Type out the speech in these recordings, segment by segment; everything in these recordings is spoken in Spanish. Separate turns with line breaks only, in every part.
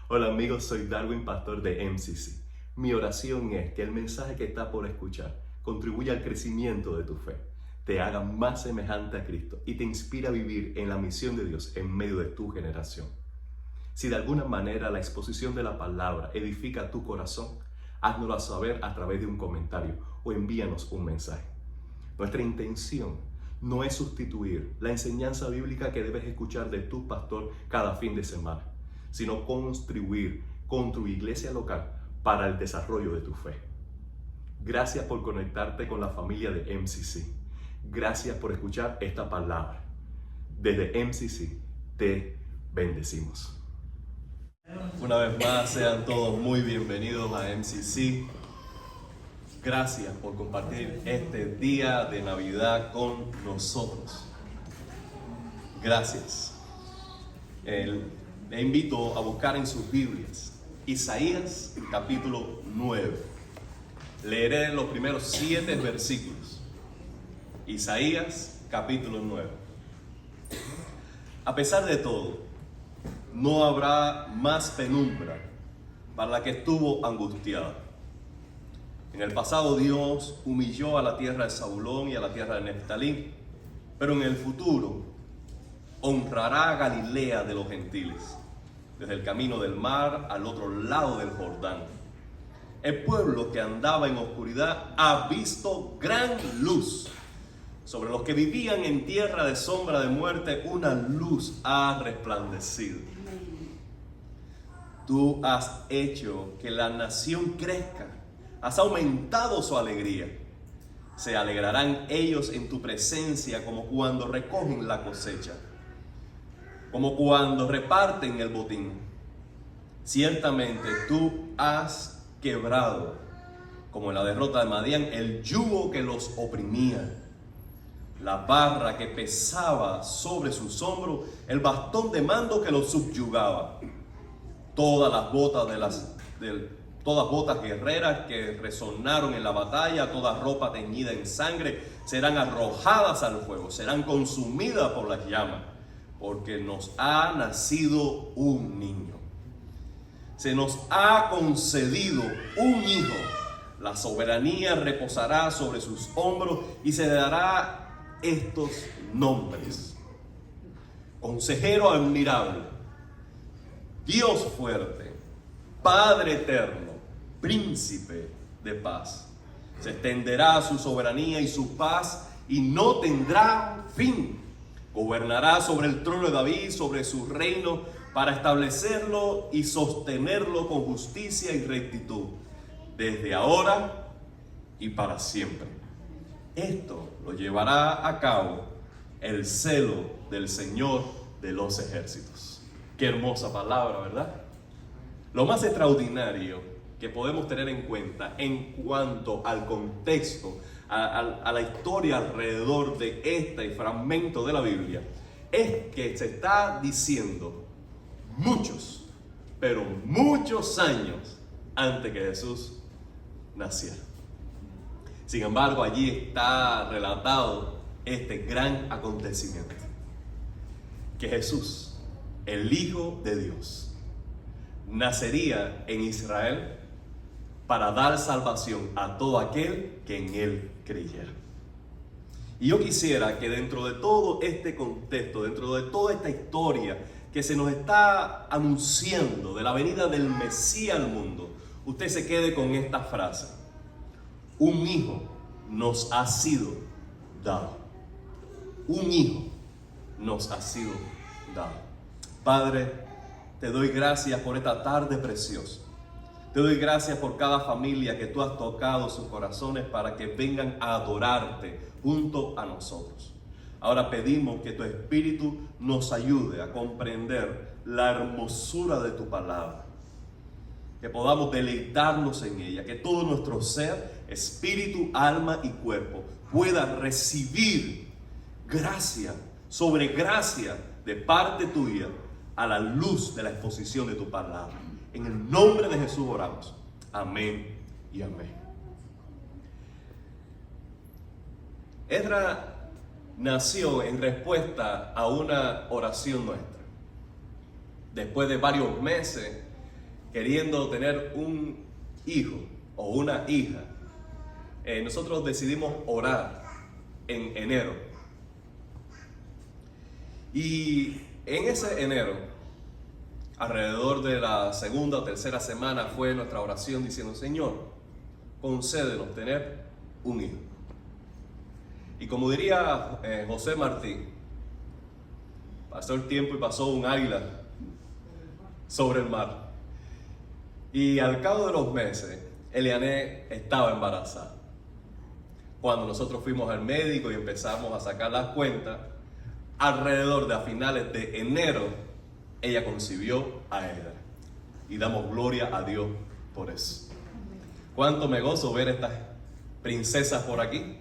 Hola amigos, soy Darwin, pastor de MCC. Mi oración es que el mensaje que está por escuchar contribuya al crecimiento de tu fe, te haga más semejante a Cristo y te inspira a vivir en la misión de Dios en medio de tu generación. Si de alguna manera la exposición de la palabra edifica tu corazón, háznoslo saber a través de un comentario o envíanos un mensaje. Nuestra intención no es sustituir la enseñanza bíblica que debes escuchar de tu pastor cada fin de semana, sino contribuir con tu iglesia local para el desarrollo de tu fe. Gracias por conectarte con la familia de MCC. Gracias por escuchar esta palabra. Desde MCC te bendecimos. Una vez más, sean todos muy bienvenidos a MCC. Gracias por compartir este día de Navidad con nosotros. Gracias. Le invito a buscar en sus Biblias Isaías capítulo 9. Leeré los primeros 7 versículos. Isaías capítulo 9. A pesar de todo, no habrá más penumbra para la que estuvo angustiada. En el pasado Dios humilló a la tierra de Zabulón y a la tierra de Neftalí, pero en el futuro honrará a Galilea de los gentiles, desde el camino del mar al otro lado del Jordán. El pueblo que andaba en oscuridad ha visto gran luz. Sobre los que vivían en tierra de sombra de muerte, una luz ha resplandecido. Tú has hecho que la nación crezca, has aumentado su alegría. Se alegrarán ellos en tu presencia como cuando recogen la cosecha, como cuando reparten el botín. Ciertamente tú has quebrado, como en la derrota de Madián, el yugo que los oprimía, la barra que pesaba sobre sus hombros, el bastón de mando que los subyugaba. Todas las botas guerreras que resonaron en la batalla, toda ropa teñida en sangre, serán arrojadas al fuego, serán consumidas por las llamas, porque nos ha nacido un niño. Se nos ha concedido un hijo. La soberanía reposará sobre sus hombros y se le dará estos nombres: Consejero admirable, Dios fuerte, Padre eterno, Príncipe de paz. Se extenderá su soberanía y su paz y no tendrá fin. Gobernará sobre el trono de David, sobre su reino, para establecerlo y sostenerlo con justicia y rectitud, desde ahora y para siempre. Esto lo llevará a cabo el celo del Señor de los ejércitos. Qué hermosa palabra, ¿verdad? Lo más extraordinario que podemos tener en cuenta en cuanto al contexto, a la historia alrededor de este fragmento de la Biblia, es que se está diciendo muchos, pero muchos años antes que Jesús naciera. Sin embargo, allí está relatado este gran acontecimiento: que Jesús, el Hijo de Dios, nacería en Israel para dar salvación a todo aquel que en Él creyera. Y yo quisiera que dentro de todo este contexto, dentro de toda esta historia que se nos está anunciando de la venida del Mesías al mundo, usted se quede con esta frase: un hijo nos ha sido dado. Un hijo nos ha sido dado. Padre, te doy gracias por esta tarde preciosa. Te doy gracias por cada familia que tú has tocado sus corazones para que vengan a adorarte junto a nosotros. Ahora pedimos que tu Espíritu nos ayude a comprender la hermosura de tu palabra, que podamos deleitarnos en ella, que todo nuestro ser, espíritu, alma y cuerpo pueda recibir gracia sobre gracia de parte tuya a la luz de la exposición de tu palabra. En el nombre de Jesús oramos. Amén y amén. Esdras nació en respuesta a una oración nuestra. Después de varios meses queriendo tener un hijo o una hija, nosotros decidimos orar en enero. Y en ese enero, alrededor de la segunda o tercera semana, fue nuestra oración diciendo: Señor, concédenos tener un hijo. Y como diría José Martí, pasó el tiempo y pasó un águila sobre el mar. Y al cabo de los meses, Eliané estaba embarazada. Cuando nosotros fuimos al médico y empezamos a sacar las cuentas, alrededor de a finales de enero, ella concibió a Edgar. Y damos gloria a Dios por eso. Cuánto me gozo ver estas princesas por aquí,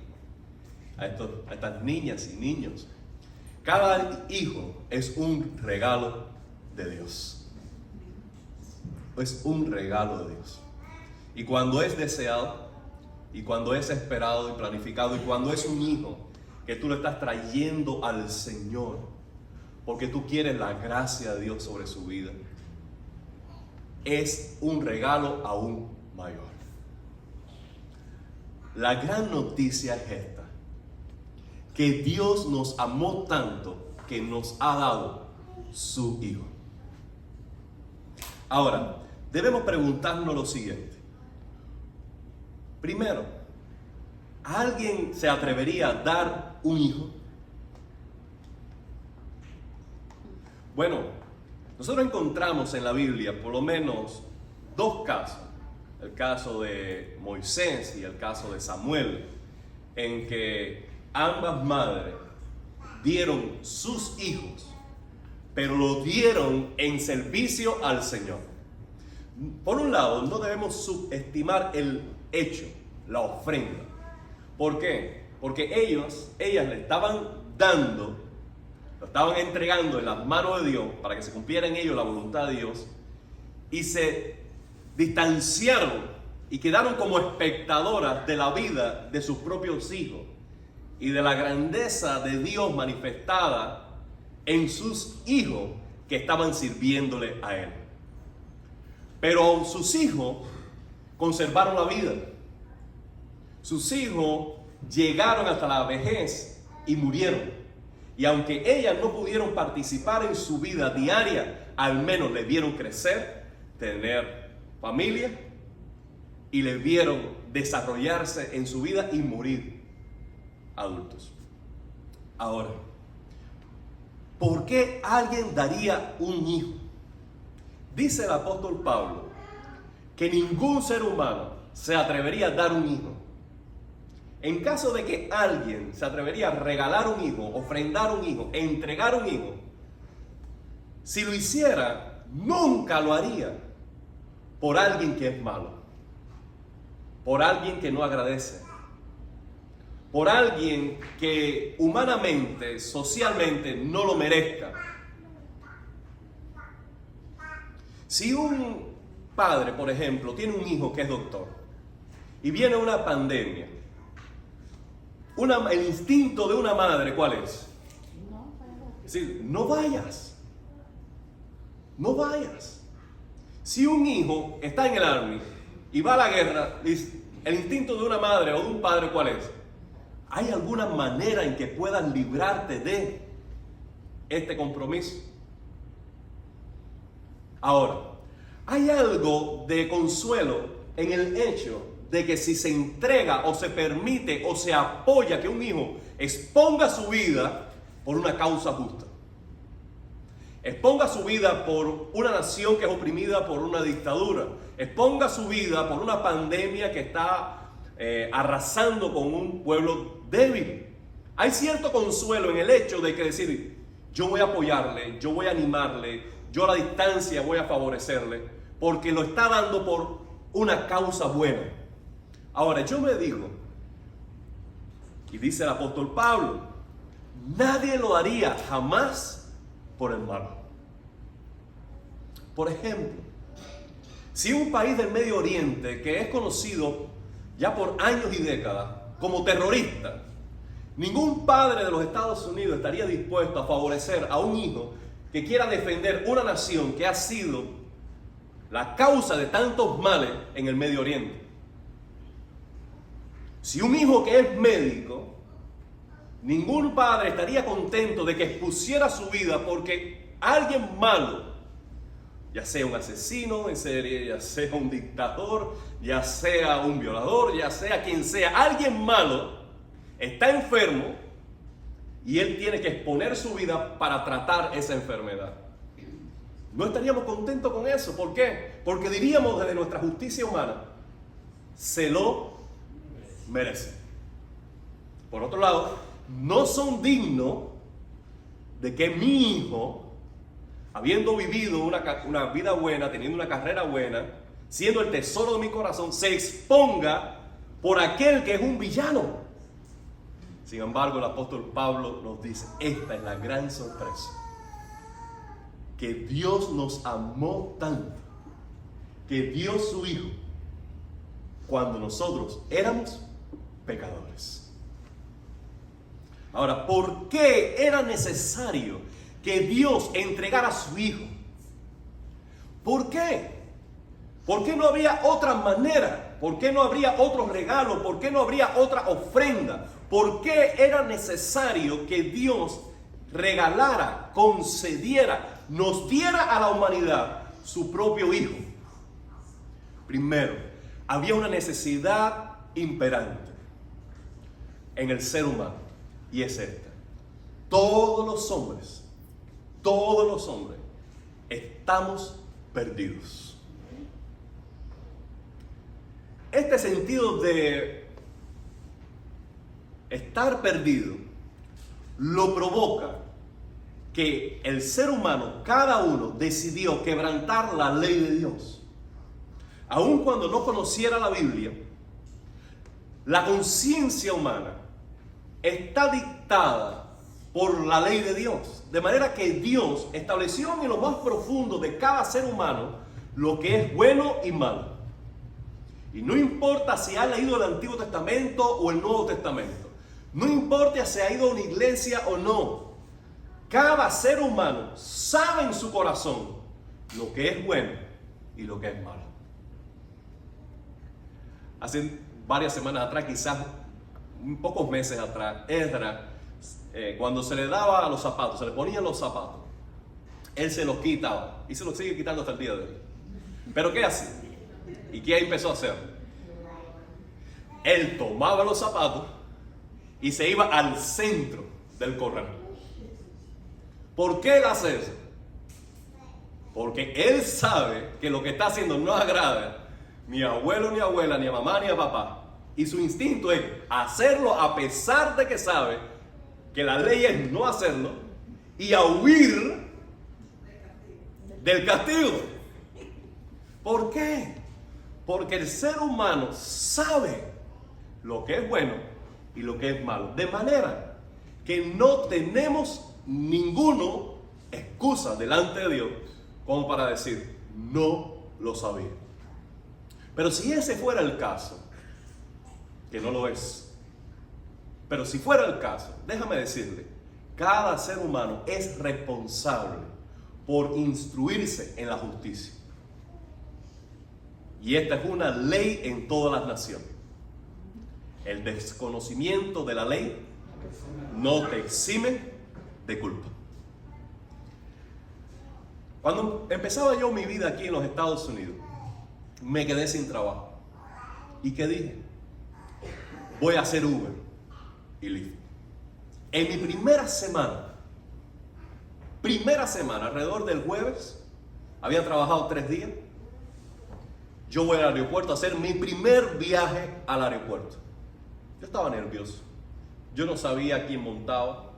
a estas niñas y niños. Cada hijo es un regalo de Dios. Es un regalo de Dios. Y cuando es deseado, y cuando es esperado y planificado, y cuando es un hijo que tú lo estás trayendo al Señor, porque tú quieres la gracia de Dios sobre su vida, es un regalo aún mayor. La gran noticia es esta: que Dios nos amó tanto que nos ha dado su Hijo. Ahora, debemos preguntarnos lo siguiente. Primero, ¿alguien se atrevería a dar un hijo? Bueno, nosotros encontramos en la Biblia por lo menos dos casos. El caso de Moisés y el caso de Samuel, en que ambas madres dieron sus hijos, pero lo dieron en servicio al Señor. Por un lado, no debemos subestimar el hecho, la ofrenda. ¿Por qué? Porque ellas le estaban dando, lo estaban entregando en las manos de Dios para que se cumpliera en ellos la voluntad de Dios, y se distanciaron y quedaron como espectadoras de la vida de sus propios hijos y de la grandeza de Dios manifestada en sus hijos que estaban sirviéndole a Él. Pero sus hijos conservaron la vida. Sus hijos llegaron hasta la vejez y murieron. Y aunque ellas no pudieron participar en su vida diaria, al menos le vieron crecer, tener familia, y le vieron desarrollarse en su vida y morir adultos. Ahora, ¿por qué alguien daría un hijo? Dice el apóstol Pablo que ningún ser humano se atrevería a dar un hijo. En caso de que alguien se atrevería a regalar un hijo, ofrendar un hijo, entregar un hijo, si lo hiciera, nunca lo haría por alguien que es malo, por alguien que no agradece, por alguien que humanamente, socialmente no lo merezca. Si un padre, por ejemplo, tiene un hijo que es doctor y viene una pandemia, el instinto de una madre, ¿cuál es? Es decir, no vayas. No vayas. Si un hijo está en el army y va a la guerra, el instinto de una madre o de un padre, ¿cuál es? ¿Hay alguna manera en que puedas librarte de este compromiso? Ahora, hay algo de consuelo en el hecho de que si se entrega o se permite o se apoya que un hijo exponga su vida por una causa justa, exponga su vida por una nación que es oprimida por una dictadura, exponga su vida por una pandemia que está arrasando con un pueblo débil. Hay cierto consuelo en el hecho de que decir, yo voy a apoyarle, yo voy a animarle, yo a la distancia voy a favorecerle, porque lo está dando por una causa buena. Ahora, yo me digo, y dice el apóstol Pablo, nadie lo haría jamás por el mal. Por ejemplo, si un país del Medio Oriente que es conocido ya por años y décadas como terrorista, ningún padre de los Estados Unidos estaría dispuesto a favorecer a un hijo que quiera defender una nación que ha sido la causa de tantos males en el Medio Oriente. Si un hijo que es médico, ningún padre estaría contento de que expusiera su vida porque alguien malo, ya sea un asesino en serie, ya sea un dictador, ya sea un violador, ya sea quien sea, alguien malo está enfermo y él tiene que exponer su vida para tratar esa enfermedad. No estaríamos contentos con eso. ¿Por qué? Porque diríamos desde nuestra justicia humana, se lo merece. Por otro lado, no son dignos de que mi hijo, habiendo vivido una vida buena, teniendo una carrera buena, siendo el tesoro de mi corazón, se exponga por aquel que es un villano. Sin embargo, el apóstol Pablo nos dice, esta es la gran sorpresa, que Dios nos amó tanto, que dio su Hijo cuando nosotros éramos pecadores. Ahora, ¿por qué era necesario que Dios entregara a su Hijo? ¿Por qué? ¿Por qué no había otra manera? ¿Por qué no habría otro regalo? ¿Por qué no habría otra ofrenda? ¿Por qué era necesario que Dios regalara, concediera, nos diera a la humanidad su propio Hijo? Primero, había una necesidad imperante en el ser humano, y es esta: todos los hombres estamos perdidos. Este sentido de estar perdido lo provoca que el ser humano, cada uno, decidió quebrantar la ley de Dios. Aun cuando no conociera la Biblia, la conciencia humana está dictada por la ley de Dios. De manera que Dios estableció en lo más profundo de cada ser humano lo que es bueno y malo. Y no importa si ha leído el Antiguo Testamento o el Nuevo Testamento. No importa si ha ido a una iglesia o no. Cada ser humano sabe en su corazón lo que es bueno y lo que es malo. Hace varias semanas atrás, quizás pocos meses atrás, Esdras, cuando se le daba a los zapatos, se le ponían los zapatos, él se los quitaba y se los sigue quitando hasta el día de hoy. ¿Pero qué hacía? ¿Y qué empezó a hacer? Él tomaba los zapatos y se iba al centro del corral. ¿Por qué él hace eso? Porque él sabe que lo que está haciendo no agrada ni a abuelo, ni a abuela, ni a mamá, ni a papá. Y su instinto es hacerlo a pesar de que sabe que la ley es no hacerlo y a huir del castigo. ¿Por qué? Porque el ser humano sabe lo que es bueno y lo que es malo. De manera que no tenemos ninguno excusa delante de Dios como para decir, no lo sabía. Pero si ese fuera el caso, que no lo es, pero si fuera el caso, déjame decirle, cada ser humano es responsable por instruirse en la justicia. Y esta es una ley en todas las naciones. El desconocimiento de la ley no te exime de culpa. Cuando empezaba yo mi vida aquí en los Estados Unidos, me quedé sin trabajo. ¿Y qué dije? Voy a hacer Uber y Lyft. En mi primera semana, alrededor del jueves, había trabajado 3 días. Yo voy al aeropuerto a hacer mi primer viaje al aeropuerto. Yo estaba nervioso. Yo no sabía quién montaba.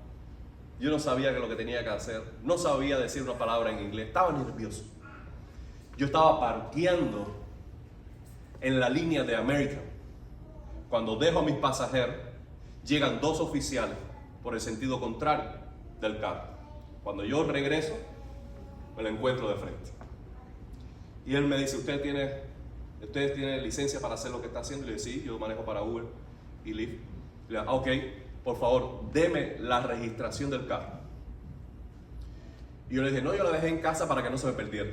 Yo no sabía qué es lo que tenía que hacer. No sabía decir una palabra en inglés. Estaba nervioso. Yo estaba parqueando en la línea de American. Cuando dejo a mis pasajeros, llegan 2 oficiales por el sentido contrario del carro. Cuando yo regreso, me lo encuentro de frente. Y él me dice, ¿Usted tiene licencia para hacer lo que está haciendo? Y le digo, sí, yo manejo para Uber y Lyft. Y le digo, ok, por favor, deme la registración del carro. Y yo le dije, no, yo la dejé en casa para que no se me perdiera.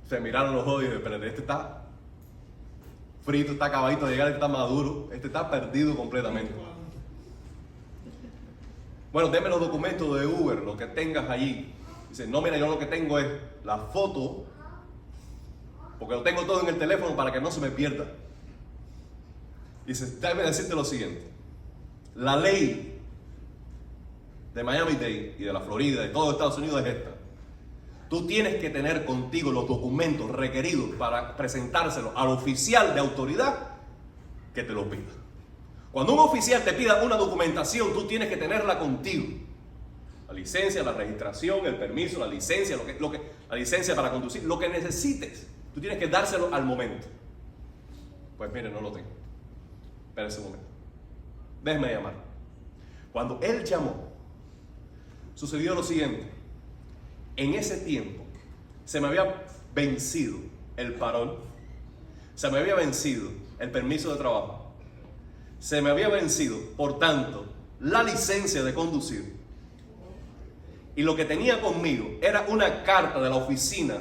Se miraron los ojos y dijeron, pero este está frito, está acabadito de llegar, este está maduro, este está perdido completamente. Bueno, deme los documentos de Uber, lo que tengas allí. Dice, no, mira, yo lo que tengo es la foto, porque lo tengo todo en el teléfono para que no se me pierda. Dice, déjame decirte lo siguiente. La ley de Miami-Dade y de la Florida, de todo Estados Unidos es esta. Tú tienes que tener contigo los documentos requeridos para presentárselos al oficial de autoridad que te lo pida. Cuando un oficial te pida una documentación, tú tienes que tenerla contigo. La licencia, la registración, el permiso, la licencia, la licencia para conducir, lo que necesites. Tú tienes que dárselo al momento. Pues mire, no lo tengo. Espera ese momento. Déjeme llamar. Cuando él llamó, sucedió lo siguiente. En ese tiempo se me había vencido el parol, se me había vencido el permiso de trabajo, se me había vencido, por tanto, la licencia de conducir. Y lo que tenía conmigo era una carta de la oficina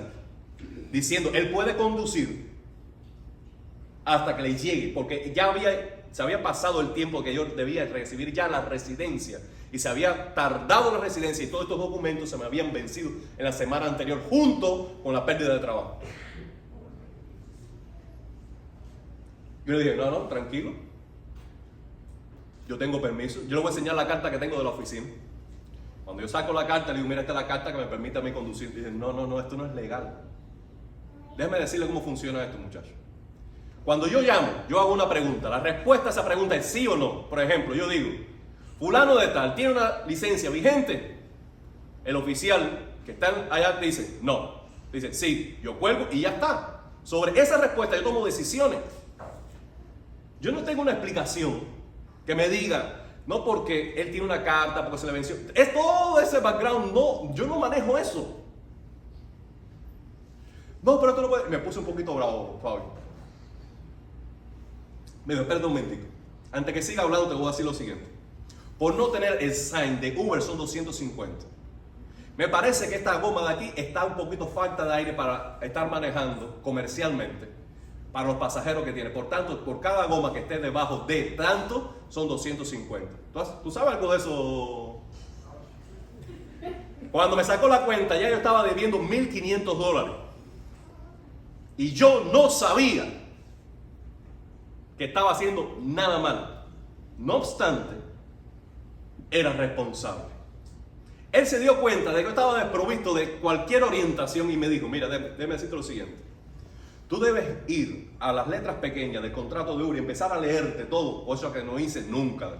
diciendo, él puede conducir hasta que le llegue, porque ya se había pasado el tiempo que yo debía recibir ya la residencia. Y se había tardado la residencia y todos estos documentos se me habían vencido en la semana anterior junto con la pérdida de trabajo. Yo le dije, no, tranquilo. Yo tengo permiso. Yo le voy a enseñar la carta que tengo de la oficina. Cuando yo saco la carta, le digo, mira, esta es la carta que me permite a mí conducir. Y dije, no, esto no es legal. Déjeme decirle cómo funciona esto, muchachos. Cuando yo llamo, yo hago una pregunta. La respuesta a esa pregunta es sí o no. Por ejemplo, yo digo, fulano de tal, ¿tiene una licencia vigente? El oficial que está allá te dice, no. Dice, sí, yo cuelgo y ya está. Sobre esa respuesta yo tomo decisiones. Yo no tengo una explicación que me diga, no porque él tiene una carta, porque se le venció. Es todo ese background, no, yo no manejo eso. No, pero esto no puede. Me puse un poquito bravo, Fabio. Me dijo, espérate un momentito. Antes que siga hablando te voy a decir lo siguiente. Por no tener el sign de Uber son 250. Me parece que esta goma de aquí está un poquito falta de aire para estar manejando comercialmente para los pasajeros que tiene. Por tanto, por cada goma que esté debajo de tanto, son 250. ¿Tú sabes algo de eso? Cuando me sacó la cuenta, ya yo estaba debiendo $1,500. Y yo no sabía que estaba haciendo nada mal. No obstante, era responsable. Él se dio cuenta de que yo estaba desprovisto de cualquier orientación y me dijo, mira, déjame decirte lo siguiente. Tú debes ir a las letras pequeñas del contrato de Uber y empezar a leerte todo, o eso que no hice nunca.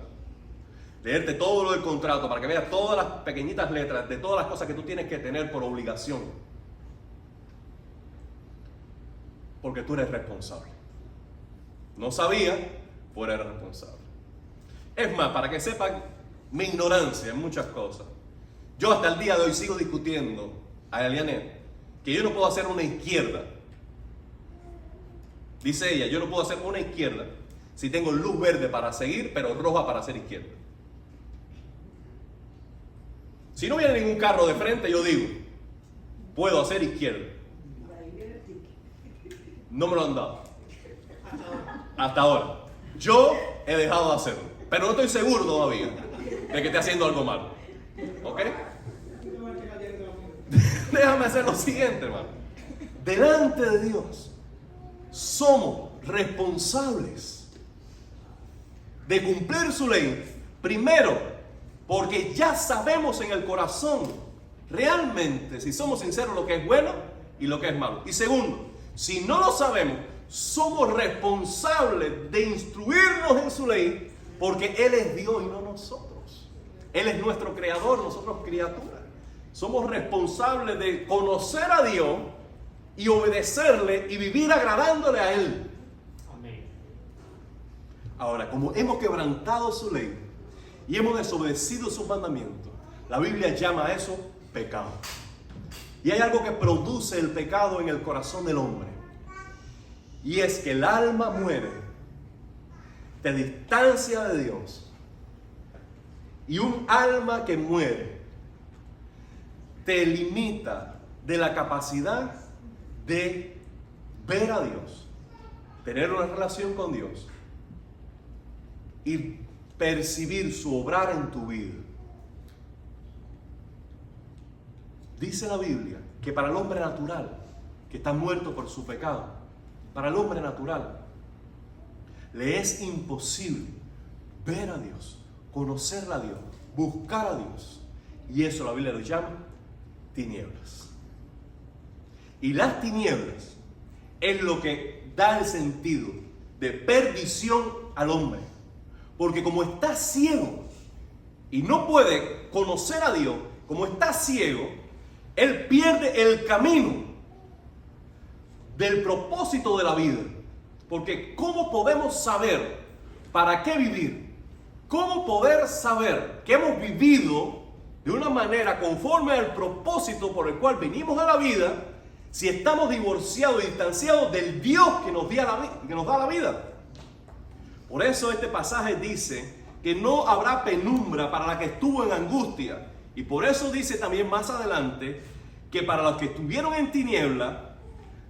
Leerte todo lo del contrato para que veas todas las pequeñitas letras de todas las cosas que tú tienes que tener por obligación. Porque tú eres responsable. No sabía, pues era responsable. Es más, para que sepan mi ignorancia en muchas cosas, yo hasta el día de hoy sigo discutiendo a Elianet que yo no puedo hacer una izquierda. Dice ella, yo no puedo hacer una izquierda si tengo luz verde para seguir, pero roja para hacer izquierda. Si no viene ningún carro de frente, yo digo, puedo hacer izquierda. No me lo han dado. Hasta ahora. Yo he dejado de hacerlo. Pero no estoy seguro todavía de que esté haciendo algo malo. ¿Ok? Déjame hacer lo siguiente, hermano. Delante de Dios, somos responsables de cumplir su ley. Primero, porque ya sabemos en el corazón realmente, si somos sinceros, lo que es bueno y lo que es malo. Y segundo, si no lo sabemos, somos responsables de instruirnos en su ley, porque Él es Dios y no nosotros. Él es nuestro creador, nosotros criaturas. Somos responsables de conocer a Dios y obedecerle y vivir agradándole a Él. Amén. Ahora, como hemos quebrantado su ley y hemos desobedecido sus mandamientos, la Biblia llama a eso pecado. Y hay algo que produce el pecado en el corazón del hombre. Y es que el alma muere, te distancia de Dios. Y un alma que muere te limita de la capacidad de ver a Dios, tener una relación con Dios y percibir su obrar en tu vida. Dice la Biblia que para el hombre natural, que está muerto por su pecado, para el hombre natural, le es imposible ver a Dios, conocer a Dios, buscar a Dios. Y eso la Biblia lo llama tinieblas. Y las tinieblas es lo que da el sentido de perdición al hombre. Porque como está ciego y no puede conocer a Dios, como está ciego, él pierde el camino del propósito de la vida. Porque ¿cómo podemos saber para qué vivir? ¿Cómo poder saber que hemos vivido de una manera conforme al propósito por el cual vinimos a la vida, si estamos divorciados y distanciados del Dios que nos da la vida? Por eso este pasaje dice que no habrá penumbra para la que estuvo en angustia. Y por eso dice también más adelante que para los que estuvieron en tiniebla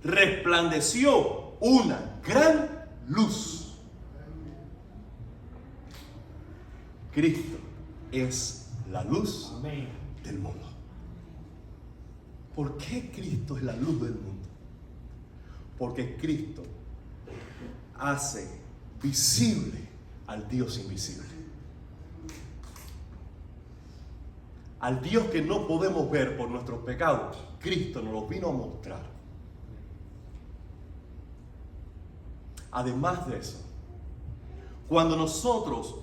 resplandeció una gran luz. Cristo es la luz del mundo. ¿Por qué Cristo es la luz del mundo? Porque Cristo hace visible al Dios invisible. Al Dios que no podemos ver por nuestros pecados, Cristo nos lo vino a mostrar. Además de eso, cuando nosotros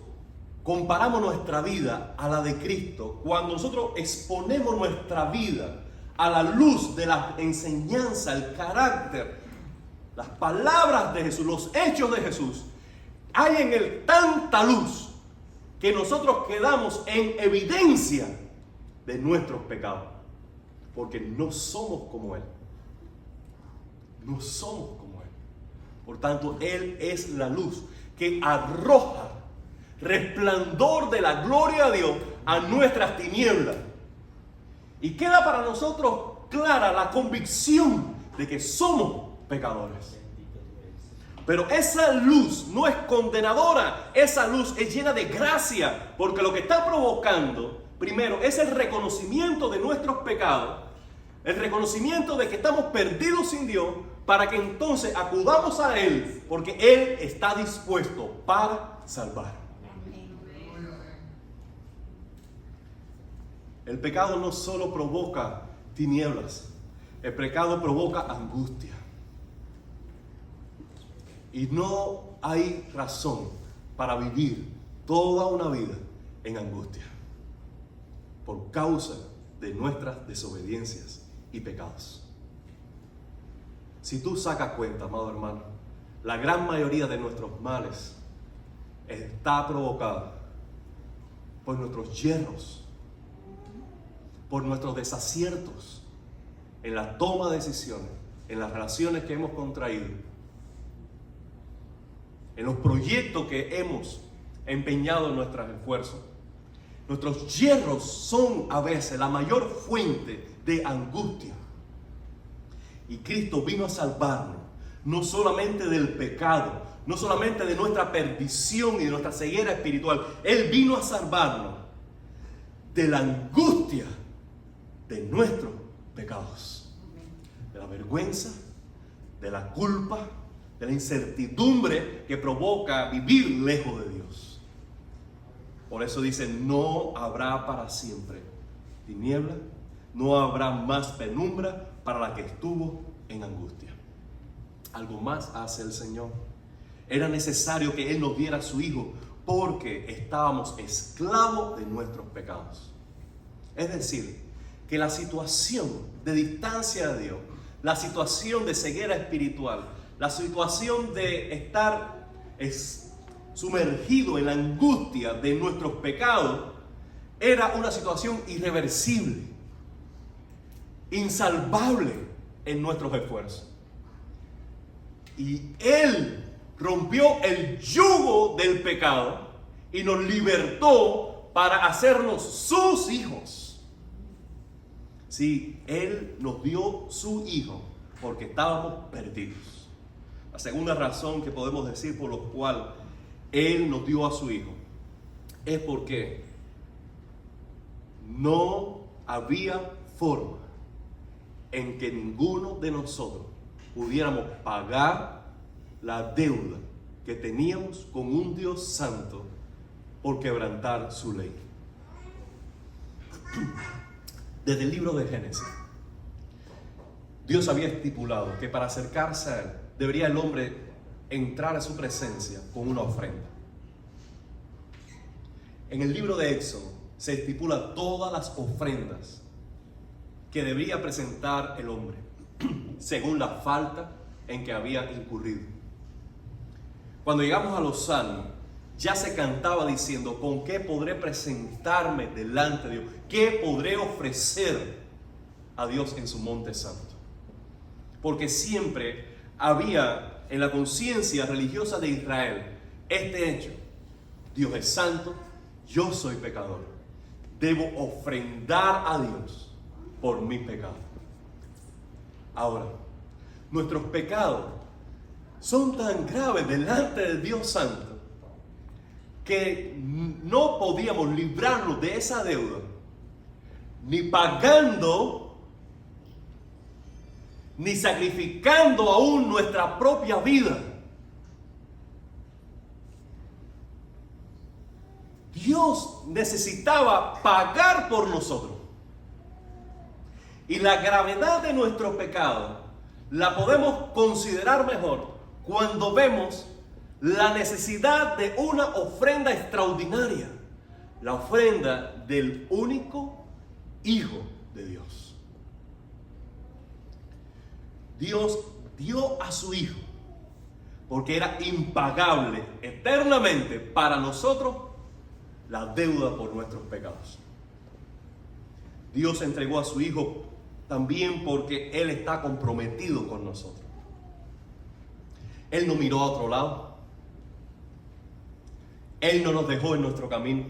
comparamos nuestra vida a la de Cristo, cuando nosotros exponemos nuestra vida a la luz de la enseñanza, el carácter, las palabras de Jesús, los hechos de Jesús, hay en Él tanta luz que nosotros quedamos en evidencia de nuestros pecados, porque no somos como Él. No somos como Él. Por tanto, Él es la luz que arroja resplandor de la gloria de Dios a nuestras tinieblas. Y queda para nosotros clara la convicción de que somos pecadores. Pero esa luz no es condenadora, esa luz es llena de gracia, porque lo que está provocando, primero, es el reconocimiento de nuestros pecados, el reconocimiento de que estamos perdidos sin Dios, para que entonces acudamos a Él, porque Él está dispuesto para salvar. El pecado no solo provoca tinieblas, el pecado provoca angustia. Y no hay razón para vivir toda una vida en angustia por causa de nuestras desobediencias y pecados. Si tú sacas cuenta, amado hermano, la gran mayoría de nuestros males está provocada por nuestros yerros, por nuestros desaciertos en la toma de decisiones, en las relaciones que hemos contraído, en los proyectos que hemos empeñado en nuestros esfuerzos. Nuestros yerros son a veces la mayor fuente de angustia. Y Cristo vino a salvarnos, no solamente del pecado, no solamente de nuestra perdición y de nuestra ceguera espiritual. Él vino a salvarnos de la angustia de nuestros pecados, de la vergüenza, de la culpa, de la incertidumbre que provoca vivir lejos de Dios. Por eso dice, no habrá para siempre tiniebla, no habrá más penumbra para la que estuvo en angustia. Algo más hace el Señor. Era necesario que Él nos diera a su Hijo porque estábamos esclavos de nuestros pecados. Es decir, que la situación de distancia de Dios, la situación de ceguera espiritual, la situación de estar sumergido en la angustia de nuestros pecados, era una situación irreversible, insalvable en nuestros esfuerzos. Y Él rompió el yugo del pecado y nos libertó para hacernos sus hijos. Sí, Él nos dio su Hijo porque estábamos perdidos. La segunda razón que podemos decir por la cual Él nos dio a su Hijo es porque no había forma en que ninguno de nosotros pudiéramos pagar la deuda que teníamos con un Dios santo por quebrantar su ley. Desde el libro de Génesis, Dios había estipulado que para acercarse a Él debería el hombre entrar a su presencia con una ofrenda. En el libro de Éxodo se estipula todas las ofrendas que debería presentar el hombre según la falta en que había incurrido. Cuando llegamos a los Salmos, ya se cantaba diciendo: ¿con qué podré presentarme delante de Dios? ¿Qué podré ofrecer a Dios en su monte santo? Porque siempre había en la conciencia religiosa de Israel este hecho: Dios es santo, yo soy pecador, debo ofrendar a Dios por mis pecados. Ahora, nuestros pecados son tan graves delante del Dios santo que no podíamos librarnos de esa deuda ni pagando ni sacrificando aún nuestra propia vida. Dios necesitaba pagar por nosotros. Y la gravedad de nuestro pecado la podemos considerar mejor cuando vemos la necesidad de una ofrenda extraordinaria, la ofrenda del único Hijo de Dios. Dios dio a su Hijo porque era impagable eternamente para nosotros la deuda por nuestros pecados. Dios entregó a su Hijo también porque Él está comprometido con nosotros. Él no miró a otro lado. Él no nos dejó en nuestro camino,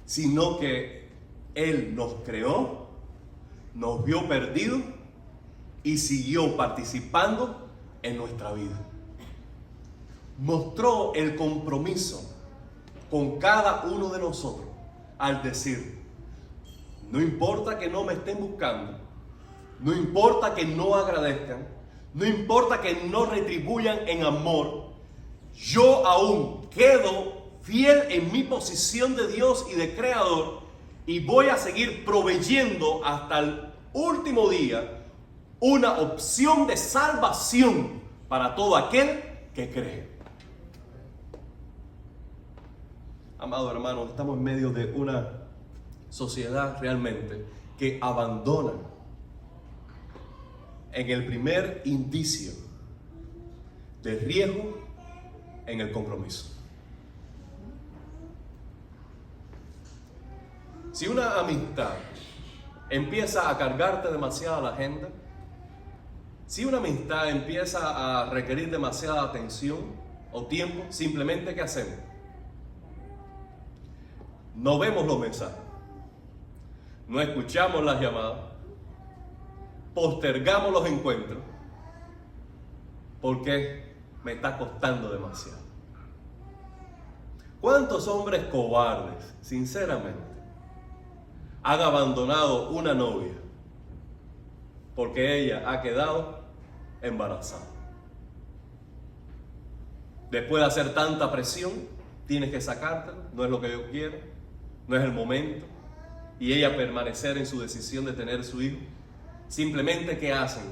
sino que Él nos creó, nos vio perdidos y siguió participando en nuestra vida. Mostró el compromiso con cada uno de nosotros al decir: no importa que no me estén buscando, no importa que no agradezcan, no importa que no retribuyan en amor, yo aún quedo fiel en mi posición de Dios y de Creador y voy a seguir proveyendo hasta el último día una opción de salvación para todo aquel que cree. Amado hermano, estamos en medio de una sociedad realmente que abandona en el primer indicio de riesgo en el compromiso. Si una amistad empieza a cargarte demasiado la agenda, si una amistad empieza a requerir demasiada atención o tiempo, simplemente ¿qué hacemos? No vemos los mensajes, no escuchamos las llamadas, postergamos los encuentros porque me está costando demasiado. ¿Cuántos hombres cobardes, sinceramente, han abandonado una novia porque ella ha quedado embarazada? Después de hacer tanta presión, tienes que sacártela, no es lo que yo quiero, no es el momento, y ella permanecer en su decisión de tener su hijo. Simplemente, ¿qué hacen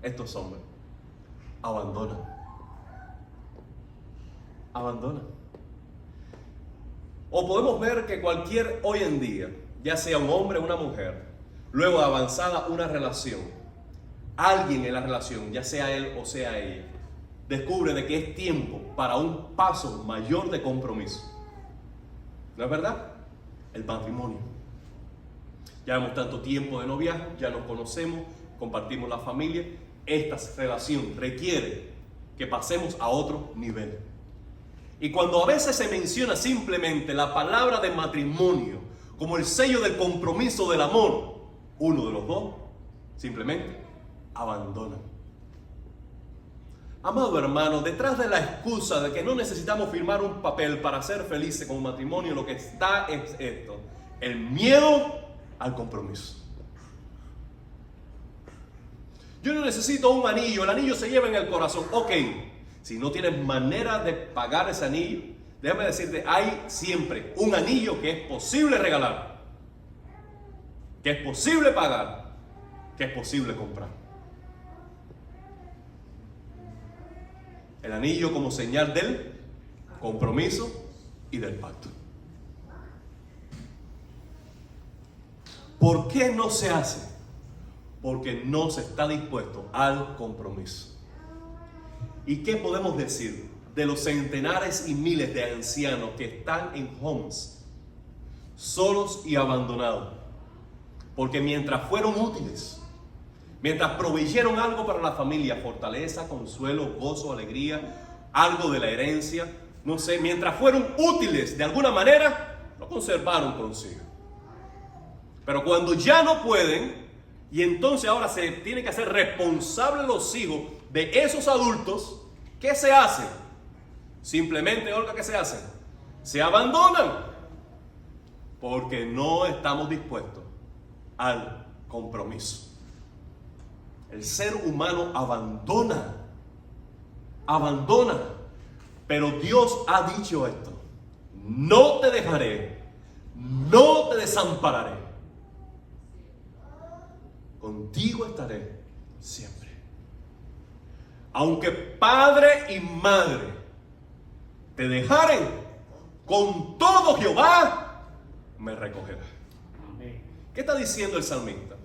estos hombres? Abandonan. O podemos ver que cualquier hoy en día, ya sea un hombre o una mujer, luego de avanzada una relación, alguien en la relación, ya sea él o sea ella, descubre de que es tiempo para un paso mayor de compromiso. ¿No es verdad? El matrimonio. Llevamos tanto tiempo de noviazgo, ya nos conocemos, compartimos la familia. Esta relación requiere que pasemos a otro nivel. Y cuando a veces se menciona simplemente la palabra de matrimonio como el sello del compromiso del amor, uno de los dos simplemente abandonan. Amado hermano, detrás de la excusa de que no necesitamos firmar un papel para ser felices con un matrimonio, lo que está es esto: el miedo al compromiso. Yo no necesito un anillo, el anillo se lleva en el corazón. Ok, si no tienes manera de pagar ese anillo, déjame decirte, hay siempre un anillo que es posible regalar, que es posible pagar, que es posible comprar. El anillo como señal del compromiso y del pacto. ¿Por qué no se hace? Porque no se está dispuesto al compromiso. ¿Y qué podemos decir de los centenares y miles de ancianos que están en homes, solos y abandonados? Porque mientras fueron útiles, mientras proveyeron algo para la familia, fortaleza, consuelo, gozo, alegría, algo de la herencia, no sé, mientras fueron útiles de alguna manera, lo conservaron consigo. Pero cuando ya no pueden, y entonces ahora se tiene que hacer responsable los hijos de esos adultos, ¿qué se hace? Simplemente, Olga, ¿qué se hace? Se abandonan, porque no estamos dispuestos al compromiso. El ser humano abandona, pero Dios ha dicho esto: no te dejaré, no te desampararé, contigo estaré siempre. Aunque padre y madre te dejaren, con todo Jehová me recogerá. ¿Qué está diciendo el salmista?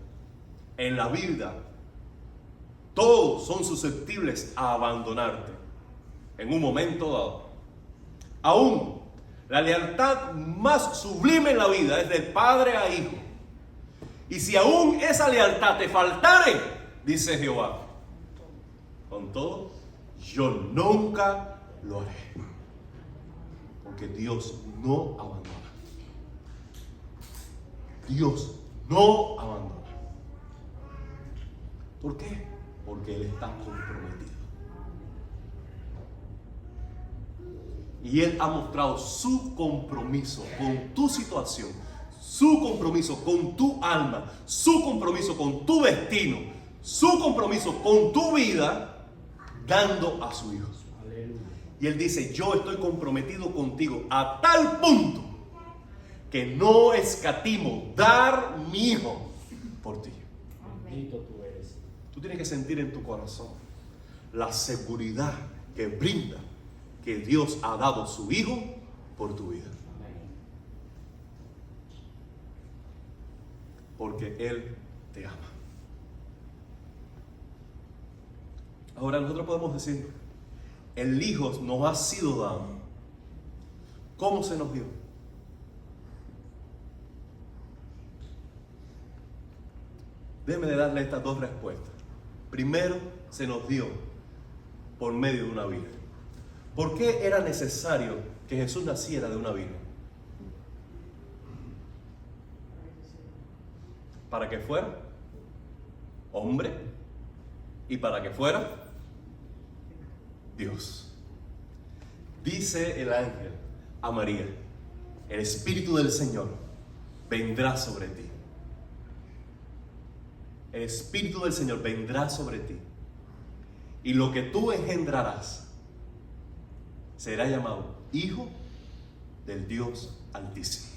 En la vida todos son susceptibles a abandonarte en un momento dado. Aún la lealtad más sublime en la vida es de padre a hijo. Y si aún esa lealtad te faltare, dice Jehová, con todo, yo nunca lo haré. Porque Dios no abandona. Dios no abandona. ¿Por qué? Porque Él está comprometido. Y Él ha mostrado su compromiso con tu situación, su compromiso con tu alma, su compromiso con tu destino, su compromiso con tu vida, dando a su Hijo. Y Él dice: yo estoy comprometido contigo a tal punto que no escatimo dar mi Hijo por ti.
Bendito tú eres.
Tú tienes que sentir en tu corazón la seguridad que brinda que Dios ha dado su Hijo por tu vida. Porque Él te ama. Ahora nosotros podemos decir: el Hijo nos ha sido dado. ¿Cómo se nos dio? Déjeme de darle estas dos respuestas. Primero, se nos dio por medio de una virgen. ¿Por qué era necesario que Jesús naciera de una virgen? Para que fuera hombre y para que fuera Dios. Dice el ángel a María: el Espíritu del Señor vendrá sobre ti. El Espíritu del Señor vendrá sobre ti, y lo que tú engendrarás será llamado Hijo del Dios Altísimo.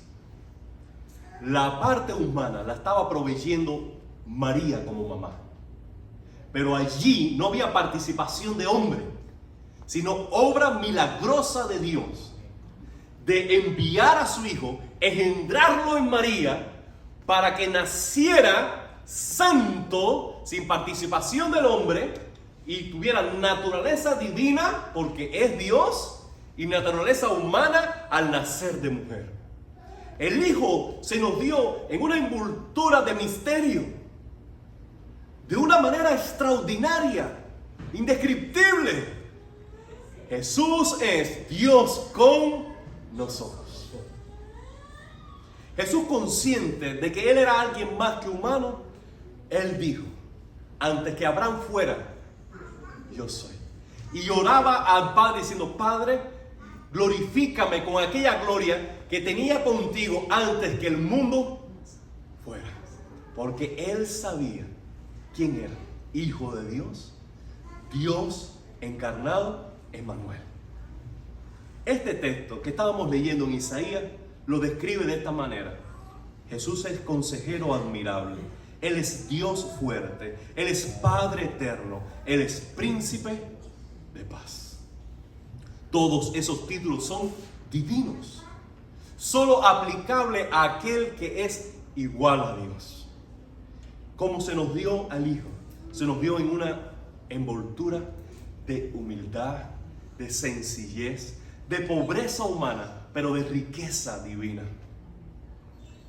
La parte humana la estaba proveyendo María como mamá, pero allí no había participación de hombre, sino obra milagrosa de Dios, de enviar a su Hijo, engendrarlo en María, para que naciera santo, sin participación del hombre, y tuviera naturaleza divina, porque es Dios, y naturaleza humana al nacer de mujer. El Hijo se nos dio en una envoltura de misterio, de una manera extraordinaria, indescriptible. Jesús es Dios con nosotros. Jesús, consciente de que Él era alguien más que humano, Él dijo: antes que Abraham fuera, yo soy. Y oraba al Padre diciendo, Padre, glorifícame con aquella gloria que tenía contigo antes que el mundo fuera. Porque él sabía quién era, Hijo de Dios, Dios encarnado, Emmanuel. Este texto que estábamos leyendo en Isaías lo describe de esta manera. Jesús es consejero admirable, Él es Dios fuerte, Él es Padre eterno, Él es príncipe de paz. Todos esos títulos son divinos, solo aplicable a aquel que es igual a Dios. Como se nos dio al Hijo, se nos dio en una envoltura de humildad, de sencillez, de pobreza humana, pero de riqueza divina.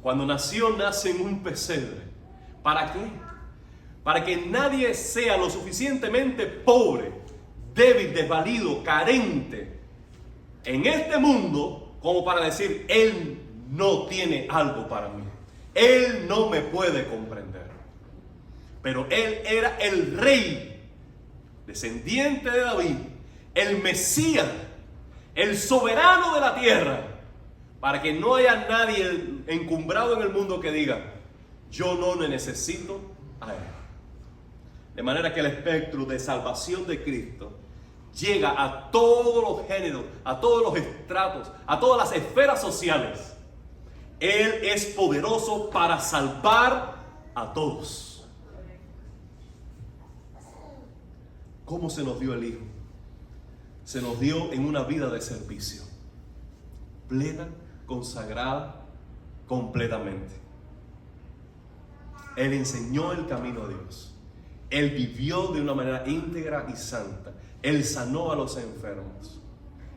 Cuando nació, nace en un pesebre. ¿Para qué? Para que nadie sea lo suficientemente pobre, débil, desvalido, carente en este mundo como para decir, Él no tiene algo para mí. Él no me puede comprender. Pero Él era el rey, descendiente de David, el Mesías, el soberano de la tierra, para que no haya nadie encumbrado en el mundo que diga, yo no le necesito a Él. De manera que el espectro de salvación de Cristo llega a todos los géneros, a todos los estratos, a todas las esferas sociales. Él es poderoso para salvar a todos. ¿Cómo se nos dio el Hijo? Se nos dio en una vida de servicio, plena, consagrada, completamente. Él enseñó el camino a Dios. Él vivió de una manera íntegra y santa. Él sanó a los enfermos.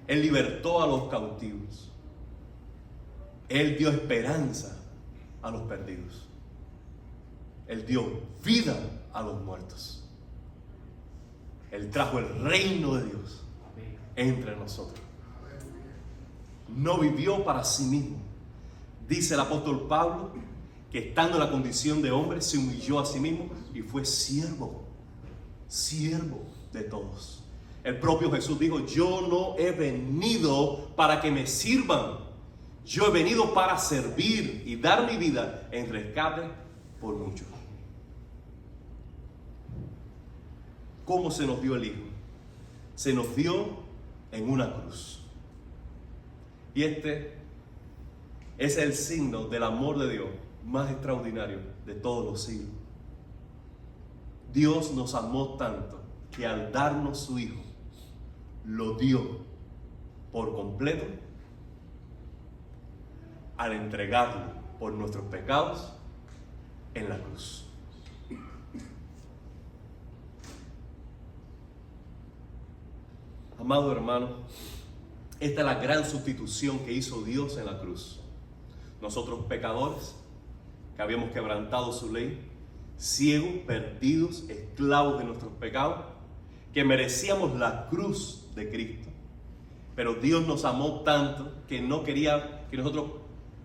Él libertó a los cautivos. Él dio esperanza a los perdidos. Él dio vida a los muertos. Él trajo el reino de Dios entre nosotros. No vivió para sí mismo. Dice el apóstol Pablo que estando en la condición de hombre se humilló a sí mismo y fue siervo de todos. El propio Jesús dijo, yo no he venido para que me sirvan, yo he venido para servir y dar mi vida en rescate por muchos. ¿Cómo se nos dio el Hijo? Se nos dio en una cruz. Y este es el signo del amor de Dios más extraordinario de todos los siglos. Dios nos amó tanto que al darnos su Hijo, lo dio por completo al entregarlo por nuestros pecados en la cruz. Amado hermano, esta es la gran sustitución que hizo Dios en la cruz. Nosotros pecadores, que habíamos quebrantado su ley, ciegos, perdidos, esclavos de nuestros pecados, que merecíamos la cruz de Cristo. Pero Dios nos amó tanto que no quería que nosotros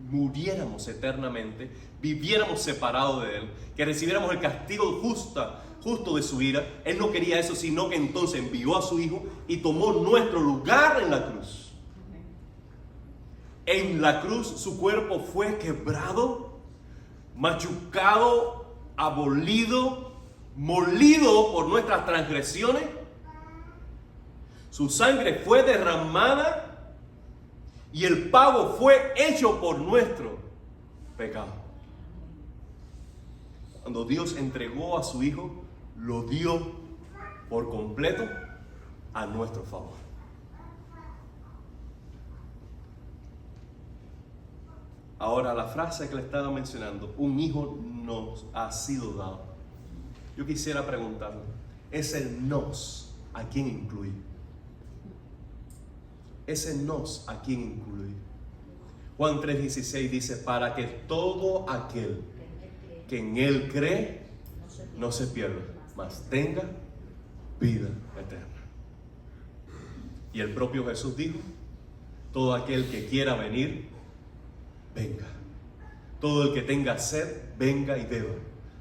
muriéramos eternamente, viviéramos separados de Él, que recibiéramos el castigo justo de su ira. Él no quería eso, sino que entonces envió a su Hijo y tomó nuestro lugar en la cruz. En la cruz su cuerpo fue quebrado, machucado, abolido, molido por nuestras transgresiones. Su sangre fue derramada y el pago fue hecho por nuestro pecado. Cuando Dios entregó a su Hijo, lo dio por completo a nuestro favor. Ahora, la frase que le estaba mencionando, un hijo nos ha sido dado. Yo quisiera preguntarle, ese nos, ¿a quién incluye? Ese nos, ¿a quién incluye? Juan 3:16 dice, para que todo aquel que en Él cree no se pierda, mas tenga vida eterna. Y el propio Jesús dijo, todo aquel que quiera venir, venga. Todo el que tenga sed, venga y beba.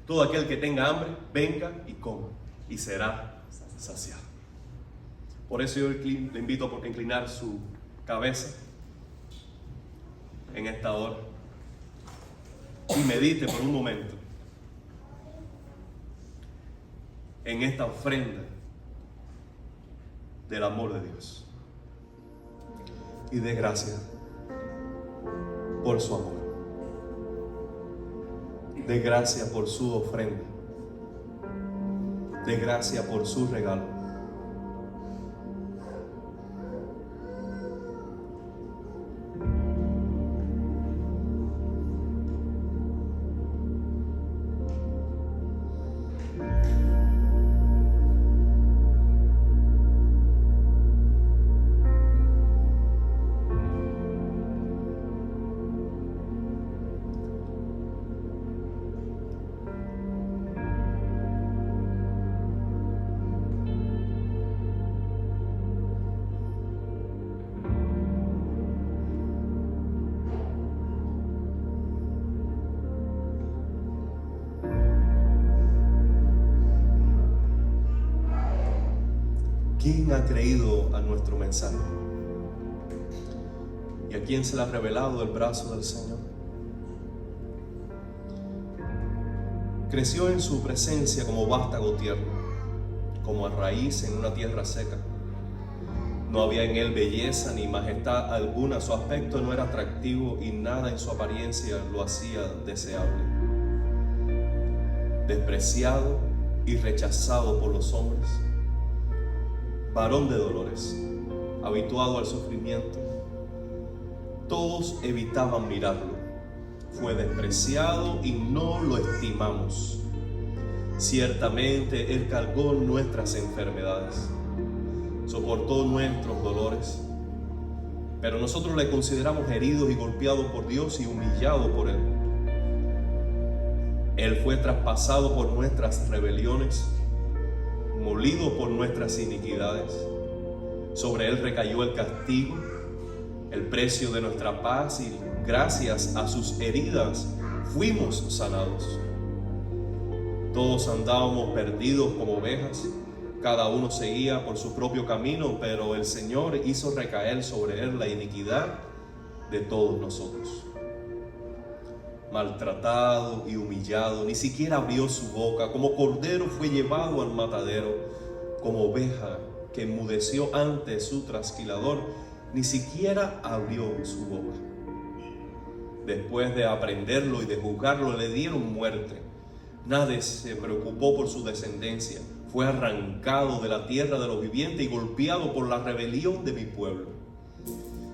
Todo aquel que tenga hambre, venga y coma, y será saciado. Por eso yo le invito a inclinar su cabeza en esta hora y medite por un momento en esta ofrenda del amor de Dios y dé gracias por su amor. De gracias por su ofrenda. De gracias por su regalo. ¿Quién ha creído a nuestro mensaje? ¿Y a quién se le ha revelado el brazo del Señor? Creció en su presencia como vástago tierno, como a raíz en una tierra seca. No había en él belleza ni majestad alguna, su aspecto no era atractivo y nada en su apariencia lo hacía deseable. Despreciado y rechazado por los hombres, varón de dolores, habituado al sufrimiento. Todos evitaban mirarlo. Fue despreciado y no lo estimamos. Ciertamente Él cargó nuestras enfermedades, soportó nuestros dolores, pero nosotros le consideramos herido y golpeado por Dios y humillado por Él. Él fue traspasado por nuestras rebeliones, molido por nuestras iniquidades. Sobre Él recayó el castigo, el precio de nuestra paz, y gracias a sus heridas fuimos sanados. Todos andábamos perdidos como ovejas, cada uno seguía por su propio camino, pero el Señor hizo recaer sobre Él la iniquidad de todos nosotros. Maltratado y humillado, ni siquiera abrió su boca. Como cordero fue llevado al matadero, como oveja que enmudeció ante su trasquilador, ni siquiera abrió su boca. Después de aprenderlo y de juzgarlo, le dieron muerte. Nadie se preocupó por su descendencia. Fue arrancado de la tierra de los vivientes y golpeado por la rebelión de mi pueblo.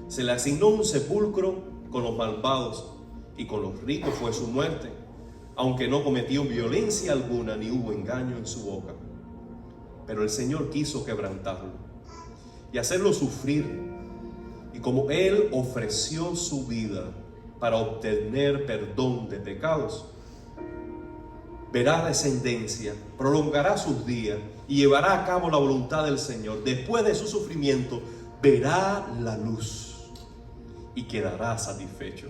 Se le asignó un sepulcro con los malvados, y con los ricos fue su muerte, aunque no cometió violencia alguna ni hubo engaño en su boca. Pero el Señor quiso quebrantarlo y hacerlo sufrir, y como Él ofreció su vida para obtener perdón de pecados, verá descendencia, prolongará sus días y llevará a cabo la voluntad del Señor. Después de su sufrimiento verá la luz y quedará satisfecho.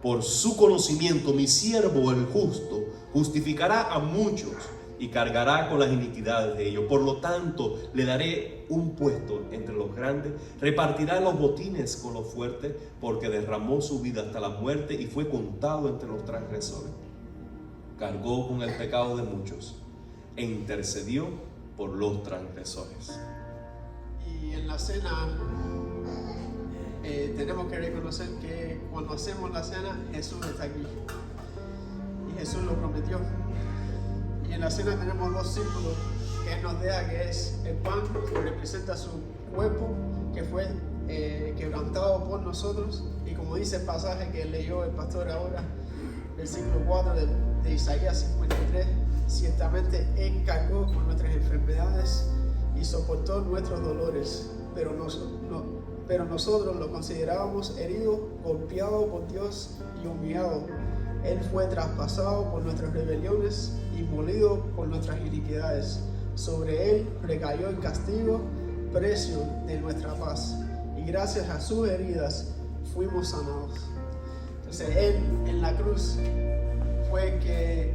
Por su conocimiento, mi siervo el justo justificará a muchos y cargará con las iniquidades de ellos. Por lo tanto, le daré un puesto entre los grandes, repartirá los botines con los fuertes, porque derramó su vida hasta la muerte y fue contado entre los transgresores. Cargó con el pecado de muchos e intercedió por los transgresores.
Y en la cena tenemos que reconocer que cuando hacemos la cena, Jesús está aquí y Jesús lo prometió. Y en la cena tenemos dos símbolos que Él nos deja, que es el pan, que representa su cuerpo, que fue quebrantado por nosotros, y como dice el pasaje que leyó el pastor ahora, versículo 4 de Isaías 53, ciertamente Él cargó con nuestras enfermedades y soportó nuestros dolores, pero nosotros lo considerábamos herido, golpeado por Dios y humillado. Él fue traspasado por nuestras rebeliones y molido por nuestras iniquidades. Sobre Él recayó el castigo, precio de nuestra paz, y gracias a sus heridas fuimos sanados. Entonces Él en la cruz fue que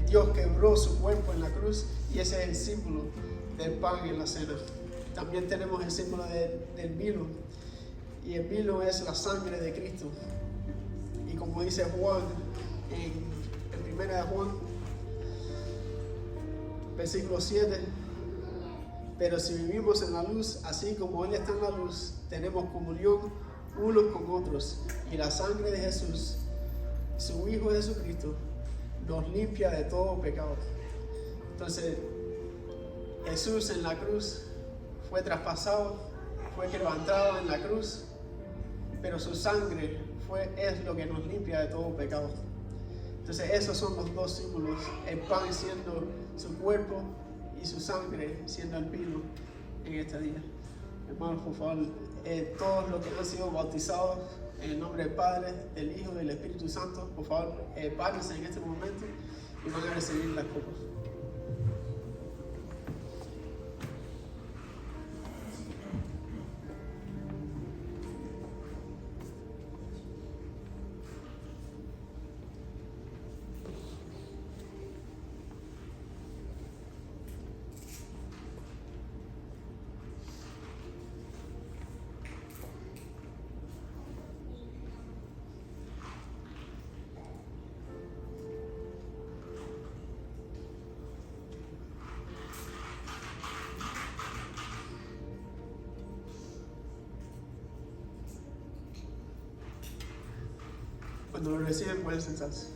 Dios quebró su cuerpo en la cruz y ese es el símbolo del pan en la cena. También tenemos el símbolo del vino y el vino es la sangre de Cristo. Y como dice Juan en 1 Juan, versículo 7, pero si vivimos en la luz, así como Él está en la luz, tenemos comunión unos con otros. Y la sangre de Jesús, su Hijo Jesucristo, nos limpia de todo pecado. Entonces, Jesús en la cruz fue traspasado, fue quebrantado en la cruz, pero su sangre es lo que nos limpia de todo pecado. Entonces, esos son los dos símbolos: el pan siendo su cuerpo y su sangre siendo el vino en este día. Hermanos, por favor, todos los que han sido bautizados en el nombre del Padre, del Hijo y del Espíritu Santo, por favor, párense en este momento y van a recibir las copas. Cuando lo reciben pueden sentarse.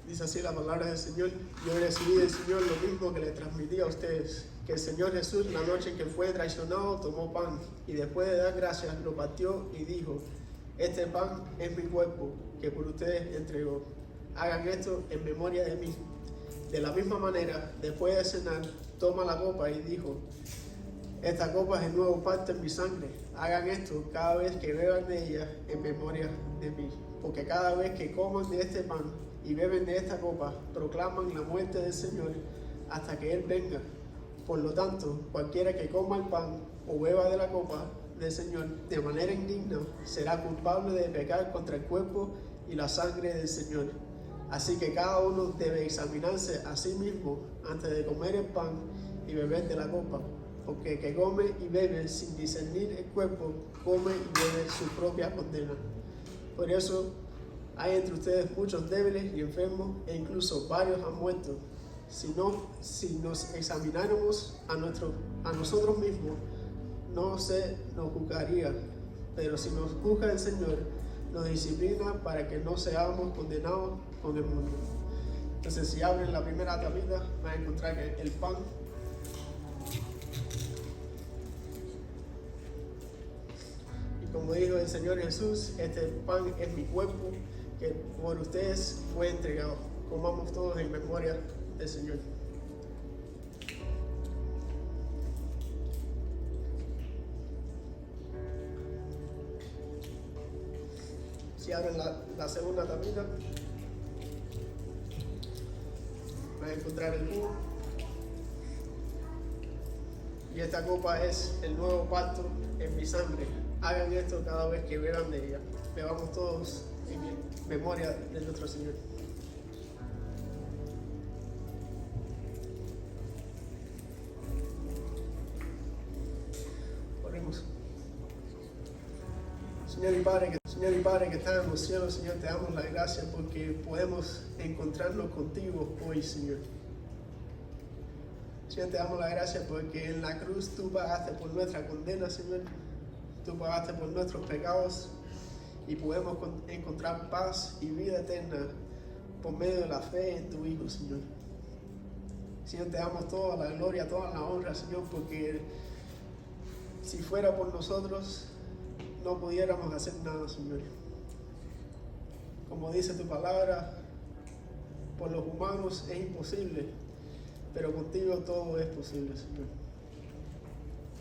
Dice así la palabra del Señor: yo recibí del Señor lo mismo que le transmití a ustedes, que el Señor Jesús, la noche en que fue traicionado, tomó pan y después de dar gracias lo partió y dijo: este pan es mi cuerpo que por ustedes entregó. Hagan esto en memoria de mí. De la misma manera, después de cenar, toma la copa y dijo: esta copa es el nuevo pacto en mi sangre. Hagan esto cada vez que beban de ella en memoria de mí. Porque cada vez que coman de este pan y beben de esta copa, proclaman la muerte del Señor hasta que Él venga. Por lo tanto, cualquiera que coma el pan o beba de la copa del Señor de manera indigna será culpable de pecar contra el cuerpo y la sangre del Señor. Así que cada uno debe examinarse a sí mismo antes de comer el pan y beber de la copa. Porque el que come y bebe sin discernir el cuerpo, come y bebe su propia condena. Por eso hay entre ustedes muchos débiles y enfermos, e incluso varios han muerto. Si nos examináramos a nosotros mismos, no se nos juzgaría. Pero si nos juzga el Señor, nos disciplina para que no seamos condenados con el mundo. Entonces, si abren la primera tapita, van a encontrar que el pan. Y como dijo el Señor Jesús, este pan es mi cuerpo que por ustedes fue entregado. Comamos todos en memoria del Señor. Si abren la segunda tapita, van a encontrar el vino. Y esta copa es el nuevo pacto en mi sangre. Hagan esto cada vez que beban de ella. Bebamos todos en memoria de nuestro Señor. Oremos. Señor y Padre que estás en los cielos, Señor, te damos las gracias porque podemos encontrarnos contigo hoy, Señor. Señor, te damos las gracias porque en la cruz tú pagaste por nuestra condena, Señor. Tú pagaste por nuestros pecados y podemos encontrar paz y vida eterna por medio de la fe en tu Hijo, Señor. Señor, te damos toda la gloria, toda la honra, Señor, porque si fuera por nosotros, no pudiéramos hacer nada, Señor. Como dice tu palabra, por los humanos es imposible, pero contigo todo es posible, Señor.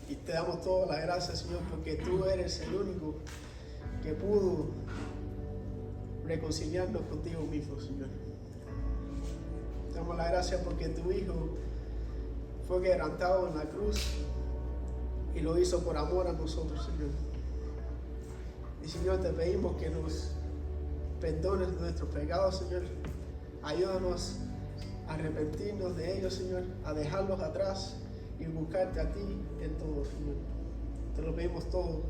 Y te damos toda la gracia, Señor, porque tú eres el único que pudo reconciliarnos contigo mismo, Señor. Te damos la gracia porque tu Hijo fue quebrantado en la cruz y lo hizo por amor a nosotros, Señor. Y Señor, te pedimos que nos perdones nuestros pecados, Señor. Ayúdanos a arrepentirnos de ellos, Señor, a dejarlos atrás y buscarte a ti en todo, Señor. Te lo pedimos todo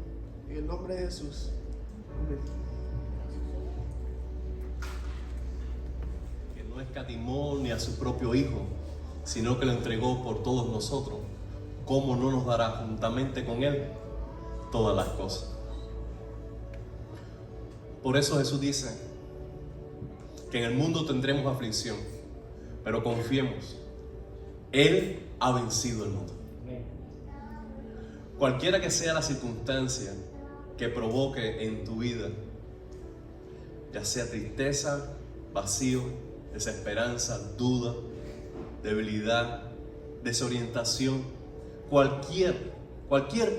en el nombre de Jesús. Amén.
Que no escatimó ni a su propio Hijo, sino que lo entregó por todos nosotros. ¿Cómo no nos dará juntamente con Él todas las cosas? Por eso Jesús dice que en el mundo tendremos aflicción, pero confiemos, Él ha vencido el mundo. Cualquiera que sea la circunstancia que provoque en tu vida, ya sea tristeza, vacío, desesperanza, duda, debilidad, desorientación, cualquier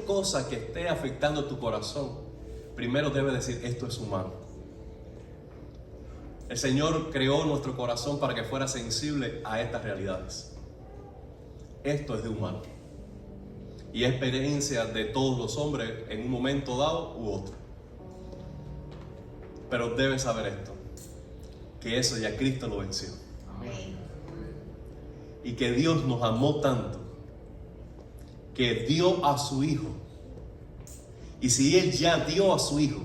cosa que esté afectando tu corazón, primero debe decir, esto es humano. El Señor creó nuestro corazón para que fuera sensible a estas realidades. Esto es de humano. Y es experiencia de todos los hombres en un momento dado u otro. Pero debes saber esto, que eso ya Cristo lo venció.
Amén.
Y que Dios nos amó tanto, que dio a su Hijo. Y si Él ya dio a su Hijo,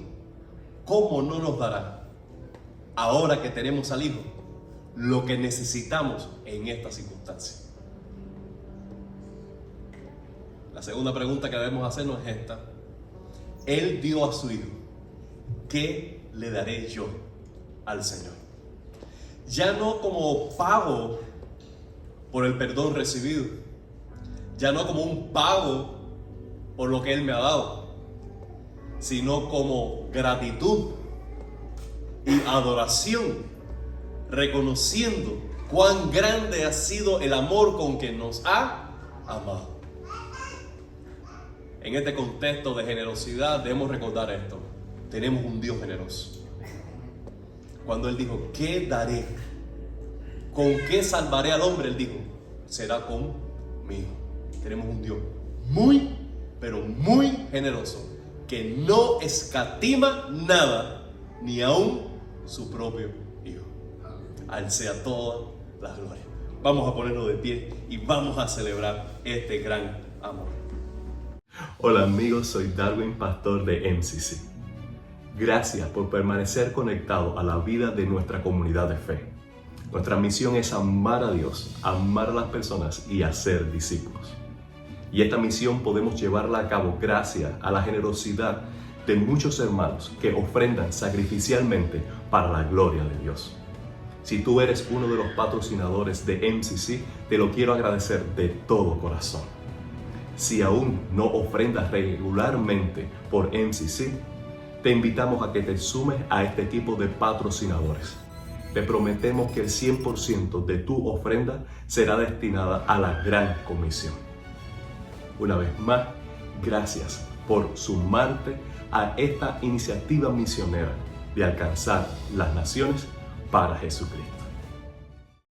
¿cómo no nos dará, ahora que tenemos al Hijo, lo que necesitamos en esta circunstancia? La segunda pregunta que debemos hacernos es esta. Él dio a su Hijo. ¿Qué le daré yo al Señor? Ya no como pago por el perdón recibido, ya no como un pago por lo que Él me ha dado, sino como gratitud y adoración, reconociendo cuán grande ha sido el amor con que nos ha amado. En este contexto de generosidad debemos recordar esto: tenemos un Dios generoso. Cuando Él dijo, ¿qué daré? ¿Con qué salvaré al hombre? Él dijo, será conmigo. Tenemos un Dios muy, pero muy generoso, que no escatima nada, ni aún su propio Hijo. A Él sea toda la gloria. Vamos a ponernos de pie y vamos a celebrar este gran amor.
Hola amigos, soy Darwin, pastor de MCC. Gracias por permanecer conectado a la vida de nuestra comunidad de fe. Nuestra misión es amar a Dios, amar a las personas y hacer discípulos. Y esta misión podemos llevarla a cabo gracias a la generosidad de muchos hermanos que ofrendan sacrificialmente para la gloria de Dios. Si tú eres uno de los patrocinadores de MCC, te lo quiero agradecer de todo corazón. Si aún no ofrendas regularmente por MCC, te invitamos a que te sumes a este equipo de patrocinadores. Te prometemos que el 100% de tu ofrenda será destinada a la Gran Comisión. Una vez más, gracias por sumarte a esta iniciativa misionera de alcanzar las naciones para Jesucristo.